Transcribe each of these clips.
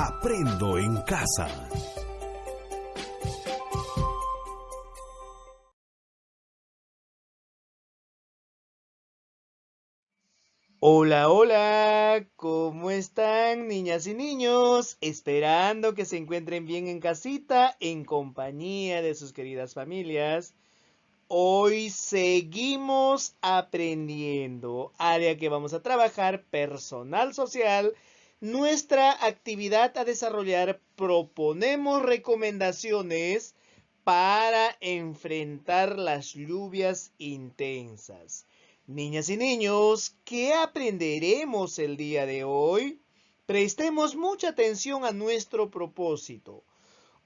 Aprendo en casa. Hola, hola, ¿cómo están, niñas y niños? Esperando que se encuentren bien en casita, en compañía de sus queridas familias. Hoy seguimos aprendiendo, área que vamos a trabajar, personal social. Nuestra actividad a desarrollar, proponemos recomendaciones para enfrentar las lluvias intensas. Niñas y niños, ¿qué aprenderemos el día de hoy? Prestemos mucha atención a nuestro propósito.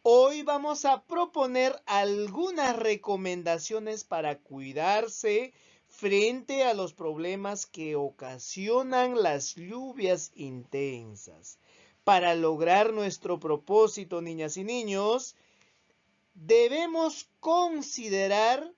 Hoy vamos a proponer algunas recomendaciones para cuidarse frente a los problemas que ocasionan las lluvias intensas. Para lograr nuestro propósito, niñas y niños, debemos considerar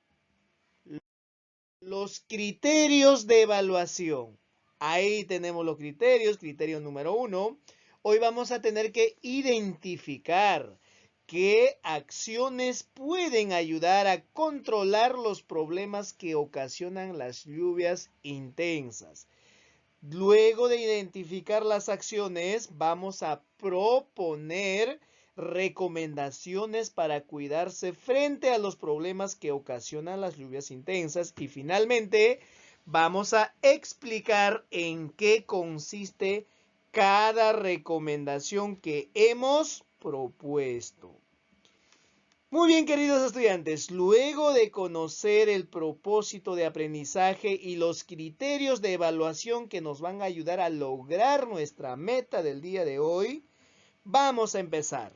los criterios de evaluación. Ahí tenemos los criterios. Criterio número 1. Hoy vamos a tener que identificar qué acciones pueden ayudar a controlar los problemas que ocasionan las lluvias intensas. Luego de identificar las acciones, vamos a proponer recomendaciones para cuidarse frente a los problemas que ocasionan las lluvias intensas. Y finalmente, vamos a explicar en qué consiste cada recomendación que hemos propuesto. Muy bien, queridos estudiantes, luego de conocer el propósito de aprendizaje y los criterios de evaluación que nos van a ayudar a lograr nuestra meta del día de hoy, vamos a empezar.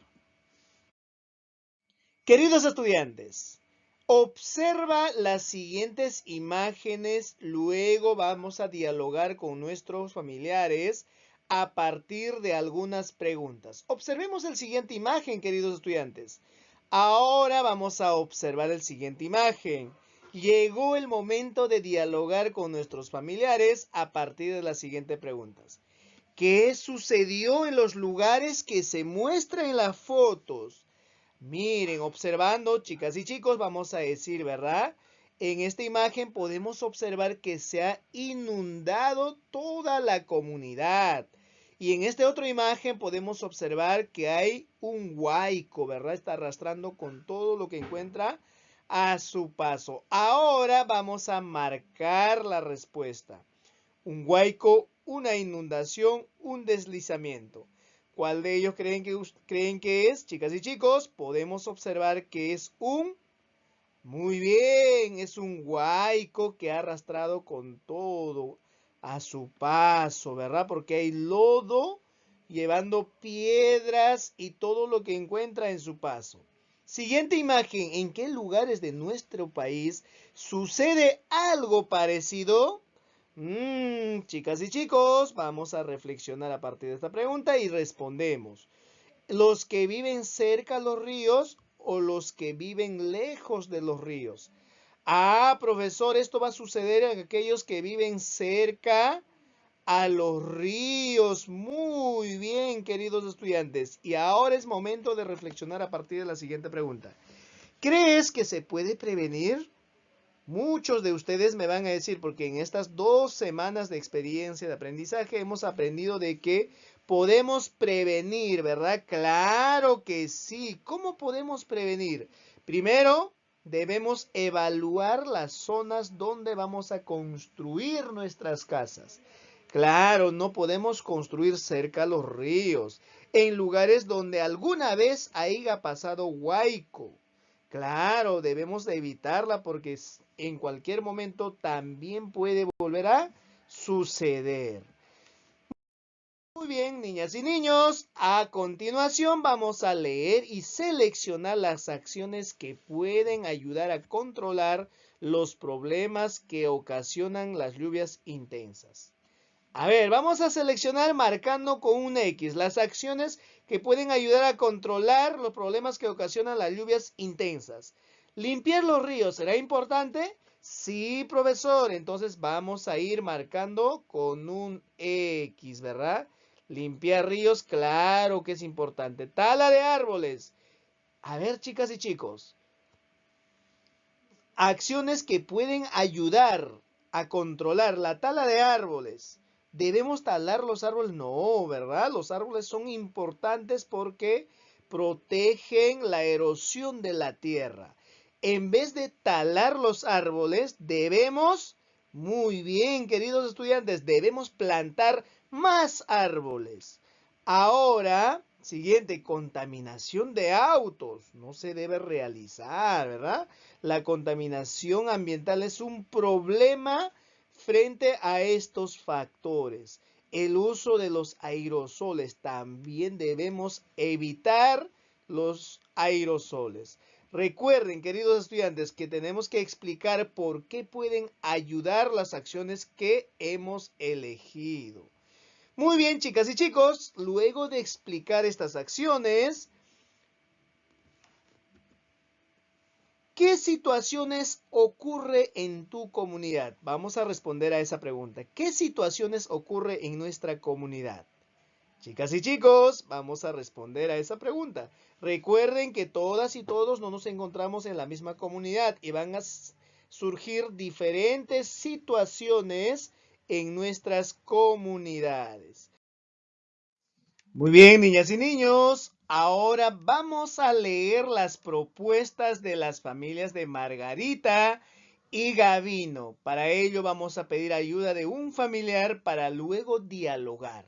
Queridos estudiantes, observa las siguientes imágenes, luego vamos a dialogar con nuestros familiares a partir de algunas preguntas. Observemos la siguiente imagen, queridos estudiantes. Ahora vamos a observar la siguiente imagen. Llegó el momento de dialogar con nuestros familiares a partir de las siguientes preguntas. ¿Qué sucedió en los lugares que se muestran en las fotos? Miren, observando, chicas y chicos, vamos a decir, ¿verdad? En esta imagen podemos observar que se ha inundado toda la comunidad. Y en esta otra imagen podemos observar que hay un huaico, ¿verdad? Está arrastrando con todo lo que encuentra a su paso. Ahora vamos a marcar la respuesta. Un huaico, una inundación, un deslizamiento. ¿Cuál de ellos creen que es? Chicas y chicos, podemos observar que es muy bien, es un huaico que ha arrastrado con todo a su paso, ¿verdad? Porque hay lodo llevando piedras y todo lo que encuentra en su paso. Siguiente imagen, ¿en qué lugares de nuestro país sucede algo parecido? Chicas y chicos, vamos a reflexionar a partir de esta pregunta y respondemos. ¿Los que viven cerca a los ríos o los que viven lejos de los ríos? Profesor, esto va a suceder en aquellos que viven cerca a los ríos. Muy bien, queridos estudiantes. Y ahora es momento de reflexionar a partir de la siguiente pregunta. ¿Crees que se puede prevenir? Muchos de ustedes me van a decir, porque en estas 2 semanas de experiencia de aprendizaje hemos aprendido de que podemos prevenir, ¿verdad? Claro que sí. ¿Cómo podemos prevenir? Primero, debemos evaluar las zonas donde vamos a construir nuestras casas. Claro, no podemos construir cerca a los ríos, en lugares donde alguna vez haya pasado huaico. Claro, debemos de evitarla porque en cualquier momento también puede volver a suceder. Muy bien, niñas y niños, a continuación vamos a leer y seleccionar las acciones que pueden ayudar a controlar los problemas que ocasionan las lluvias intensas. A ver, vamos a seleccionar marcando con un X las acciones que pueden ayudar a controlar los problemas que ocasionan las lluvias intensas. ¿Limpiar los ríos será importante? Sí, profesor. Entonces vamos a ir marcando con un X, ¿verdad? Limpiar ríos, claro que es importante. Tala de árboles. A ver, chicas y chicos, acciones que pueden ayudar a controlar la tala de árboles. ¿Debemos talar los árboles? No, ¿verdad? Los árboles son importantes porque protegen la erosión de la tierra. En vez de talar los árboles, debemos, muy bien, queridos estudiantes, debemos plantar más árboles. Ahora, siguiente, contaminación de autos. No se debe realizar, ¿verdad? La contaminación ambiental es un problema frente a estos factores. El uso de los aerosoles. También debemos evitar los aerosoles. Recuerden, queridos estudiantes, que tenemos que explicar por qué pueden ayudar las acciones que hemos elegido. Muy bien, chicas y chicos, luego de explicar estas acciones, ¿qué situaciones ocurre en tu comunidad? Vamos a responder a esa pregunta. ¿Qué situaciones ocurre en nuestra comunidad? Chicas y chicos, vamos a responder a esa pregunta. Recuerden que todas y todos no nos encontramos en la misma comunidad y van a surgir diferentes situaciones en nuestras comunidades. Muy bien, niñas y niños. Ahora vamos a leer las propuestas de las familias de Margarita y Gavino. Para ello vamos a pedir ayuda de un familiar para luego dialogar.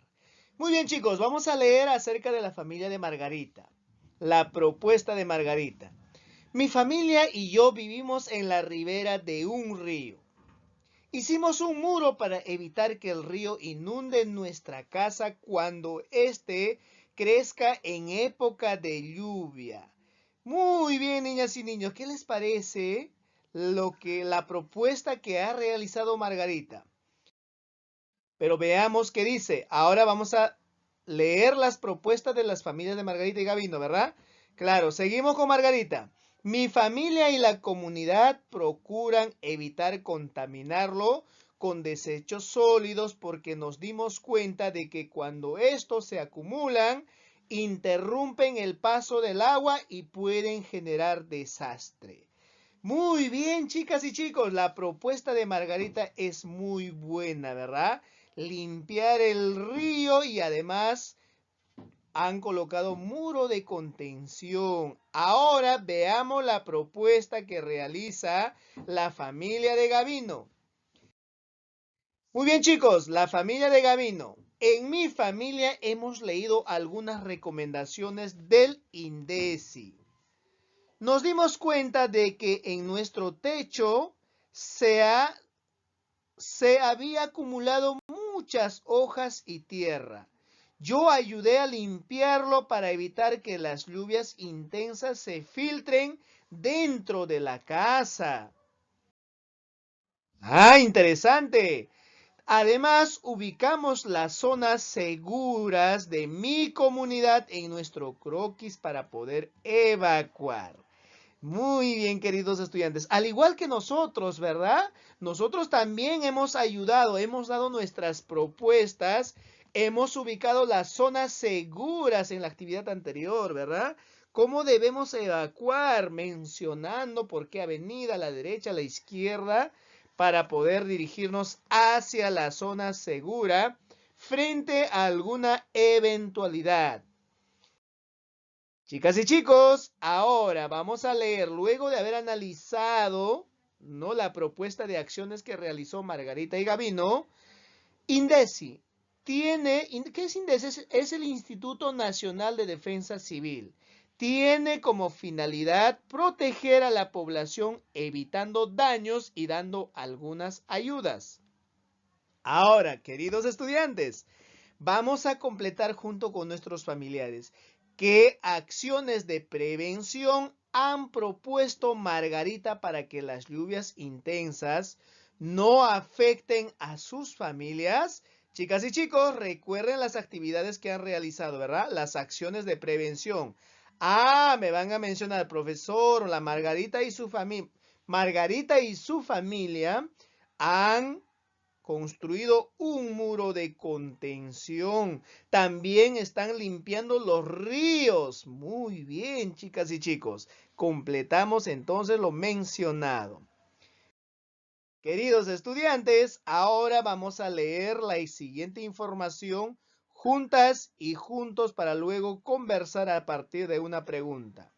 Muy bien, chicos, vamos a leer acerca de la familia de Margarita. La propuesta de Margarita. Mi familia y yo vivimos en la ribera de un río. Hicimos un muro para evitar que el río inunde nuestra casa cuando éste crezca en época de lluvia. Muy bien, niñas y niños, ¿qué les parece la propuesta que ha realizado Margarita? Pero veamos qué dice. Ahora vamos a leer las propuestas de las familias de Margarita y Gavino, ¿verdad? Claro, seguimos con Margarita. Mi familia y la comunidad procuran evitar contaminarlo con desechos sólidos porque nos dimos cuenta de que cuando estos se acumulan, interrumpen el paso del agua y pueden generar desastre. Muy bien, chicas y chicos, la propuesta de Margarita es muy buena, ¿verdad? Limpiar el río y además han colocado muro de contención. Ahora veamos la propuesta que realiza la familia de Gavino. Muy bien, chicos, la familia de Gavino. En mi familia hemos leído algunas recomendaciones del INDECI. Nos dimos cuenta de que en nuestro techo se había acumulado muchas hojas y tierra. Yo ayudé a limpiarlo para evitar que las lluvias intensas se filtren dentro de la casa. ¡Ah, interesante! Además, ubicamos las zonas seguras de mi comunidad en nuestro croquis para poder evacuar. Muy bien, queridos estudiantes. Al igual que nosotros, ¿verdad? Nosotros también hemos ayudado, hemos dado nuestras propuestas, hemos ubicado las zonas seguras en la actividad anterior, ¿verdad? ¿Cómo debemos evacuar? Mencionando por qué avenida, a la derecha, a la izquierda, para poder dirigirnos hacia la zona segura frente a alguna eventualidad. Chicas y chicos, ahora vamos a leer, luego de haber analizado, ¿no?, la propuesta de acciones que realizó Margarita y Gavino, INDECI. ¿Qué es INDECI? Es el Instituto Nacional de Defensa Civil. Tiene como finalidad proteger a la población evitando daños y dando algunas ayudas. Ahora, queridos estudiantes, vamos a completar junto con nuestros familiares qué acciones de prevención han propuesto Margarita para que las lluvias intensas no afecten a sus familias. Chicas y chicos, recuerden las actividades que han realizado, ¿verdad? Las acciones de prevención. Ah, me van a mencionar, profesor, la Margarita y su familia. Margarita y su familia han construido un muro de contención. También están limpiando los ríos. Muy bien, chicas y chicos. Completamos entonces lo mencionado. Queridos estudiantes, ahora vamos a leer la siguiente información juntas y juntos para luego conversar a partir de una pregunta.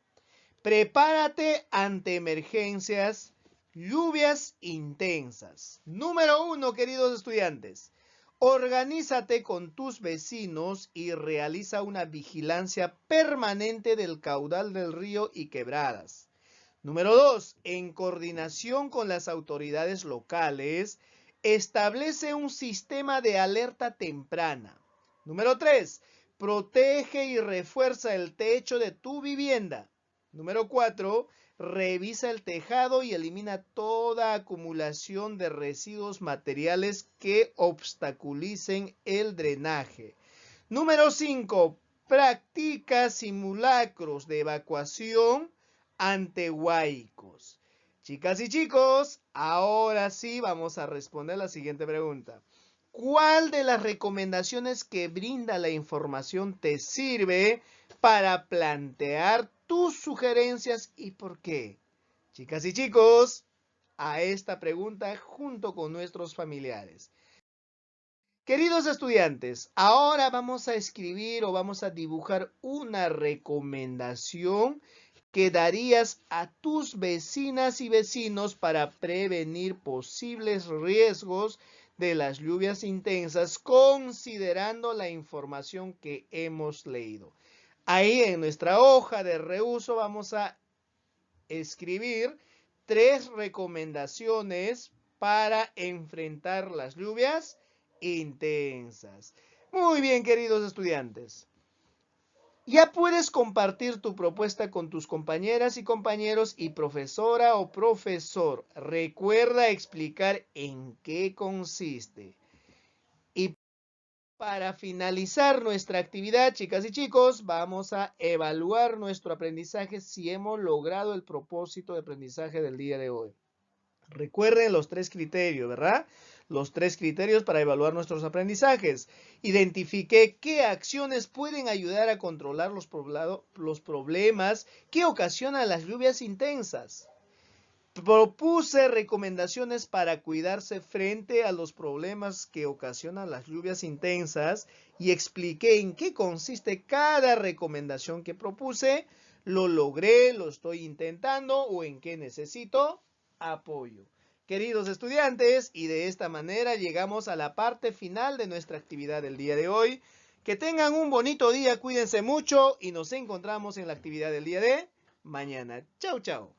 Prepárate ante emergencias, lluvias intensas. Número 1, queridos estudiantes. Organízate con tus vecinos y realiza una vigilancia permanente del caudal del río y quebradas. Número 2, en coordinación con las autoridades locales, establece un sistema de alerta temprana. Número 3, protege y refuerza el techo de tu vivienda. Número 4, revisa el tejado y elimina toda acumulación de residuos materiales que obstaculicen el drenaje. Número 5, practica simulacros de evacuación ante huaicos. Chicas y chicos, ahora sí vamos a responder la siguiente pregunta. ¿Cuál de las recomendaciones que brinda la información te sirve para plantear tus sugerencias y por qué? Chicas y chicos, a esta pregunta junto con nuestros familiares. Queridos estudiantes, ahora vamos a escribir o vamos a dibujar una recomendación que darías a tus vecinas y vecinos para prevenir posibles riesgos de las lluvias intensas, considerando la información que hemos leído. Ahí en nuestra hoja de reuso vamos a escribir 3 recomendaciones para enfrentar las lluvias intensas. Muy bien, queridos estudiantes. Ya puedes compartir tu propuesta con tus compañeras y compañeros y profesora o profesor. Recuerda explicar en qué consiste. Y para finalizar nuestra actividad, chicas y chicos, vamos a evaluar nuestro aprendizaje si hemos logrado el propósito de aprendizaje del día de hoy. Recuerden los 3 criterios, ¿verdad? Los 3 criterios para evaluar nuestros aprendizajes. Identifiqué qué acciones pueden ayudar a controlar los problemas que ocasionan las lluvias intensas. Propuse recomendaciones para cuidarse frente a los problemas que ocasionan las lluvias intensas y expliqué en qué consiste cada recomendación que propuse. Lo logré, lo estoy intentando o en qué necesito apoyo. Queridos estudiantes, y de esta manera llegamos a la parte final de nuestra actividad del día de hoy. Que tengan un bonito día, cuídense mucho y nos encontramos en la actividad del día de mañana. Chau, chau.